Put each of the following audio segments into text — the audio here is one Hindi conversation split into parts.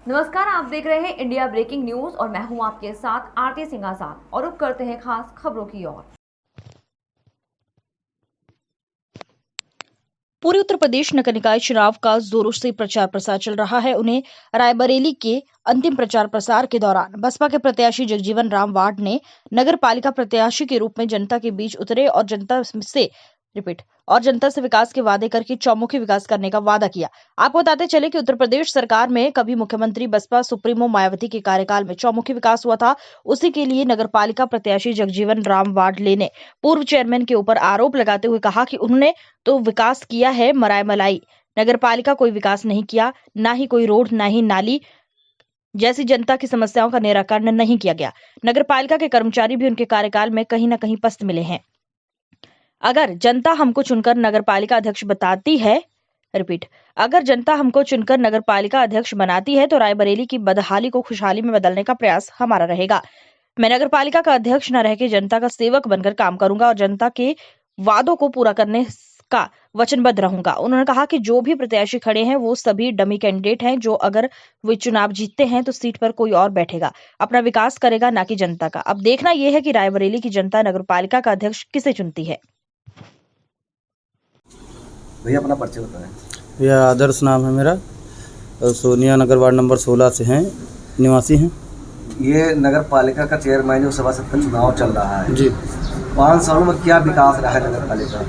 नमस्कार, आप देख रहे हैं इंडिया ब्रेकिंग न्यूज और मैं हूं आपके साथ आरती सिंह आजाद और रुक करते हैं खास खबरों की ओर। पूरे उत्तर प्रदेश नगर निकाय चुनाव का जोरों से प्रचार प्रसार चल रहा है। उन्हें रायबरेली के अंतिम प्रचार प्रसार के दौरान बसपा के प्रत्याशी जगजीवन राम वार्ड ने नगर पालिका प्रत्याशी के रूप में जनता के बीच उतरे और जनता से विकास के वादे करके चौमुखी विकास करने का वादा किया। आपको बताते चले कि उत्तर प्रदेश सरकार में कभी मुख्यमंत्री बसपा सुप्रीमो मायावती के कार्यकाल में चौमुखी विकास हुआ था। उसी के लिए नगर पालिका प्रत्याशी जगजीवन राम वार्डले ने पूर्व चेयरमैन के ऊपर आरोप लगाते हुए कहा कि उन्होंने तो विकास किया है मराय मलाई, नगर पालिका कोई विकास नहीं किया, ना ही कोई रोड, ना ही नाली जैसी जनता की समस्याओं का निराकरण नहीं किया गया। नगर पालिका के कर्मचारी भी उनके कार्यकाल में कहीं न कहीं पस्त मिले हैं। अगर जनता हमको चुनकर नगर पालिका अध्यक्ष नगर पालिका अध्यक्ष बनाती है तो रायबरेली की बदहाली को खुशहाली में बदलने का प्रयास हमारा रहेगा। मैं नगर पालिका का अध्यक्ष न रह के जनता का सेवक बनकर काम करूंगा और जनता के वादों को पूरा करने का वचनबद्ध रहूंगा। उन्होंने कहा कि जो भी प्रत्याशी खड़े हैं वो सभी डमी कैंडिडेट हैं, जो अगर वे चुनाव जीतते हैं तो सीट पर कोई और बैठेगा, अपना विकास करेगा, ना कि जनता का। अब देखना यह है कि रायबरेली की जनता नगर पालिका का अध्यक्ष किसे चुनती है। भैया अपना परिचय बताएं। भैया आदर्श नाम है मेरा और सोनिया नगर वार्ड नंबर 16 से हैं, निवासी हैं। ये नगर पालिका का चेयरमैन और सभासद का चुनाव चल रहा है जी। 5 सालों में क्या विकास रहा है नगर पालिका?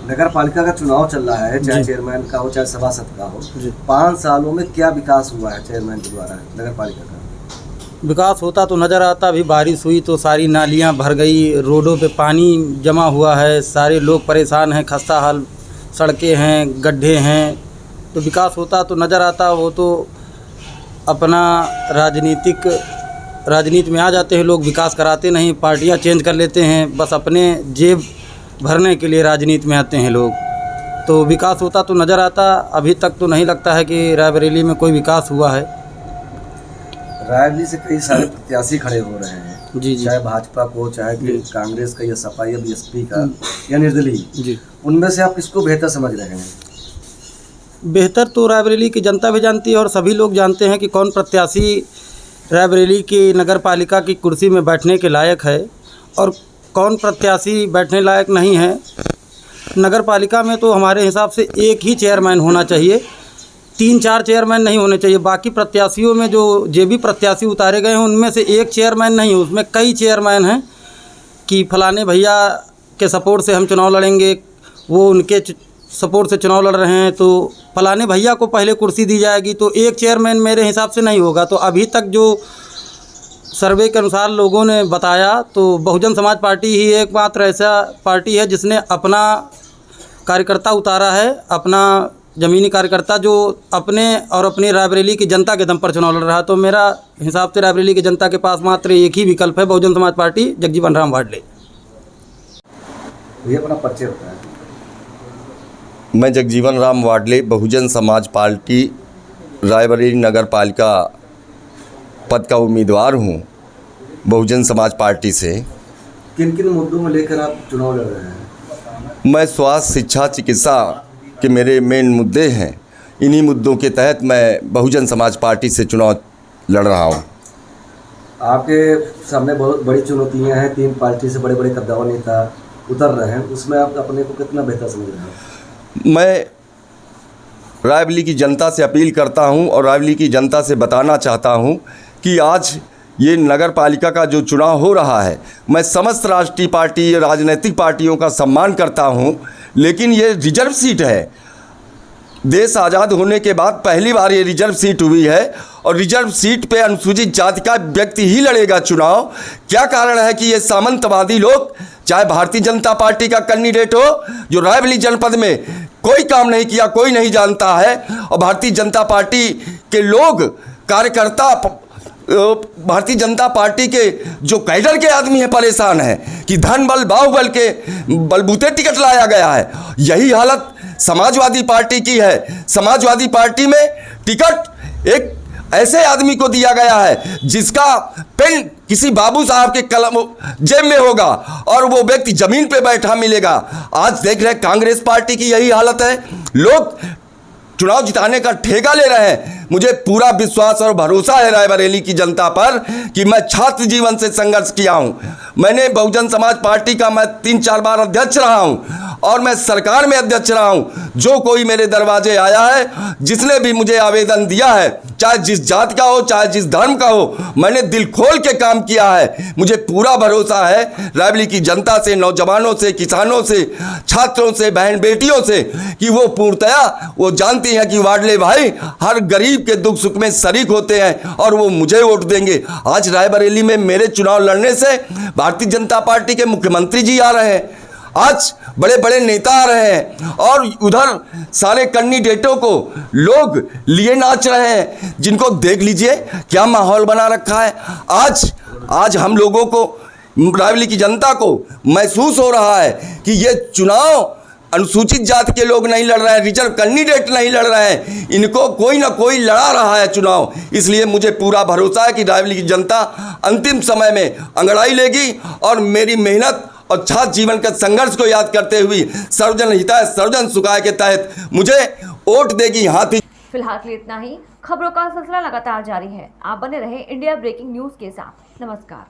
नगर पालिका का चुनाव चल रहा है, चाहे चेयरमैन का हो चाहे सभासद का हो। 5 सालों में क्या विकास हुआ है चेयरमैन के द्वारा नगर पालिका का? विकास होता तो नज़र आता। अभी बारिश हुई तो सारी नालियां भर गई, रोडों पे पानी जमा हुआ है, सारे लोग परेशान हैं, खस्ता हाल सड़कें हैं, गड्ढे हैं। तो विकास होता तो नज़र आता। वो तो अपना राजनीति में आ जाते हैं लोग, विकास कराते नहीं, पार्टियां चेंज कर लेते हैं, बस अपने जेब भरने के लिए राजनीति में आते हैं लोग। तो विकास होता तो नज़र आता। अभी तक तो नहीं लगता है कि रायबरेली में कोई विकास हुआ है। रायबरेली से कई सारे प्रत्याशी खड़े हो रहे हैं जी। चाहे भाजपा को, चाहे कांग्रेस का या सपा या बीएसपी का या निर्दलीय जी। उनमें से आप किसको बेहतर समझ रहे हैं? बेहतर तो रायबरेली की जनता भी जानती है और सभी लोग जानते हैं कि कौन प्रत्याशी रायबरेली की नगर पालिका की कुर्सी में बैठने के लायक है और कौन प्रत्याशी बैठने लायक नहीं है। नगर पालिका में तो हमारे हिसाब से एक ही चेयरमैन होना चाहिए, 3-4 चेयरमैन नहीं होने चाहिए। बाकी प्रत्याशियों में जो भी प्रत्याशी उतारे गए हैं उनमें से एक चेयरमैन नहीं है, उसमें कई चेयरमैन हैं कि फलाने भैया के सपोर्ट से हम चुनाव लड़ेंगे, वो उनके सपोर्ट से चुनाव लड़ रहे हैं तो फलाने भैया को पहले कुर्सी दी जाएगी। तो एक चेयरमैन मेरे हिसाब से नहीं होगा। तो अभी तक जो सर्वे के अनुसार लोगों ने बताया तो बहुजन समाज पार्टी ही एकमात्र ऐसा पार्टी है जिसने अपना कार्यकर्ता उतारा है, अपना ज़मीनी कार्यकर्ता जो अपने और अपनी रायबरेली की जनता के दम पर चुनाव लड़ रहा है। तो मेरा हिसाब से रायबरेली की जनता के पास मात्र एक ही विकल्प है, बहुजन समाज पार्टी, जगजीवन राम वार्डले। ये अपना परिचय बताएं। मैं जगजीवन राम वार्डले, बहुजन समाज पार्टी रायबरेली नगर पालिका पद का उम्मीदवार हूँ बहुजन समाज पार्टी से। किन किन मुद्दों में लेकर आप चुनाव लड़ रहे हैं? मैं स्वास्थ्य, शिक्षा, चिकित्सा के मेरे मेन मुद्दे हैं। इन्हीं मुद्दों के तहत मैं बहुजन समाज पार्टी से चुनाव लड़ रहा हूँ। आपके सामने बहुत बड़ी चुनौतियां हैं, 3 पार्टी से बड़े बड़े कद्दावर नेता उतर रहे हैं, उसमें आप अपने को कितना बेहतर समझ रहे हैं? मैं रायबरेली की जनता से अपील करता हूं और रायबरेली की जनता से बताना चाहता हूं कि आज ये नगर पालिका का जो चुनाव हो रहा है, मैं समस्त राष्ट्रीय पार्टी, राजनीतिक पार्टियों का सम्मान करता हूं, लेकिन ये रिजर्व सीट है। देश आज़ाद होने के बाद पहली बार ये रिजर्व सीट हुई है और रिजर्व सीट पे अनुसूचित जाति का व्यक्ति ही लड़ेगा चुनाव। क्या कारण है कि ये सामंतवादी लोग, चाहे भारतीय जनता पार्टी का कैंडिडेट हो जो रायबरेली जनपद में कोई काम नहीं किया, कोई नहीं जानता है, और भारतीय जनता पार्टी के लोग, कार्यकर्ता, भारतीय जनता पार्टी के जो कैडर के आदमी हैं परेशान हैं कि धन बल बाहुबल के बलबूते टिकट लाया गया है। यही हालत समाजवादी पार्टी की है। समाजवादी पार्टी में टिकट एक ऐसे आदमी को दिया गया है जिसका किसी बाबू साहब के कलम जेब में होगा और वो व्यक्ति जमीन पे बैठा मिलेगा। आज देख रहे कांग्रेस पार्टी की यही हालत है। लोग चुनाव जिताने का ठेका ले रहे हैं। मुझे पूरा विश्वास और भरोसा है रायबरेली की जनता पर कि मैं छात्र जीवन से संघर्ष किया हूं। मैंने बहुजन समाज पार्टी का मैं 3-4 बार अध्यक्ष रहा हूं और मैं सरकार में अध्यक्ष रहा हूं। जो कोई मेरे दरवाजे आया है, जिसने भी मुझे आवेदन दिया है, चाहे जिस जात का हो, चाहे जिस धर्म का हो, मैंने दिल खोल के काम किया है। मुझे पूरा भरोसा है रायबरेली की जनता से, नौजवानों से, किसानों से, छात्रों से, बहन बेटियों से कि वो पूर्णतया वो जानती हैं कि वाडले भाई हर गरीब के दुख सुख में शरीक होते हैं और वो मुझे वोट देंगे। आज रायबरेली में मेरे चुनाव लड़ने से भारतीय जनता पार्टी के मुख्यमंत्री जी आ रहे हैं, आज बड़े बड़े नेता आ रहे हैं और उधर सारे कैंडिडेटों को लोग लिए नाच रहे हैं, जिनको देख लीजिए क्या माहौल बना रखा है। आज हम लोगों को, रायबरेली की जनता को महसूस हो रहा है कि ये चुनाव अनुसूचित जाति के लोग नहीं लड़ रहे हैं, रिजर्व कैंडिडेट नहीं लड़ रहे हैं, इनको कोई ना कोई लड़ा रहा है चुनाव। इसलिए मुझे पूरा भरोसा है कि रायबरेली की जनता अंतिम समय में अंगड़ाई लेगी और मेरी मेहनत और छात्र जीवन के संघर्ष को याद करते हुए सर्वजन हिताय सर्वजन सुखाय के तहत मुझे वोट देगी। हाथी फिलहाल के लिए इतना ही। खबरों का सिलसिला लगातार जारी है। आप बने रहे इंडिया ब्रेकिंग न्यूज के साथ। नमस्कार।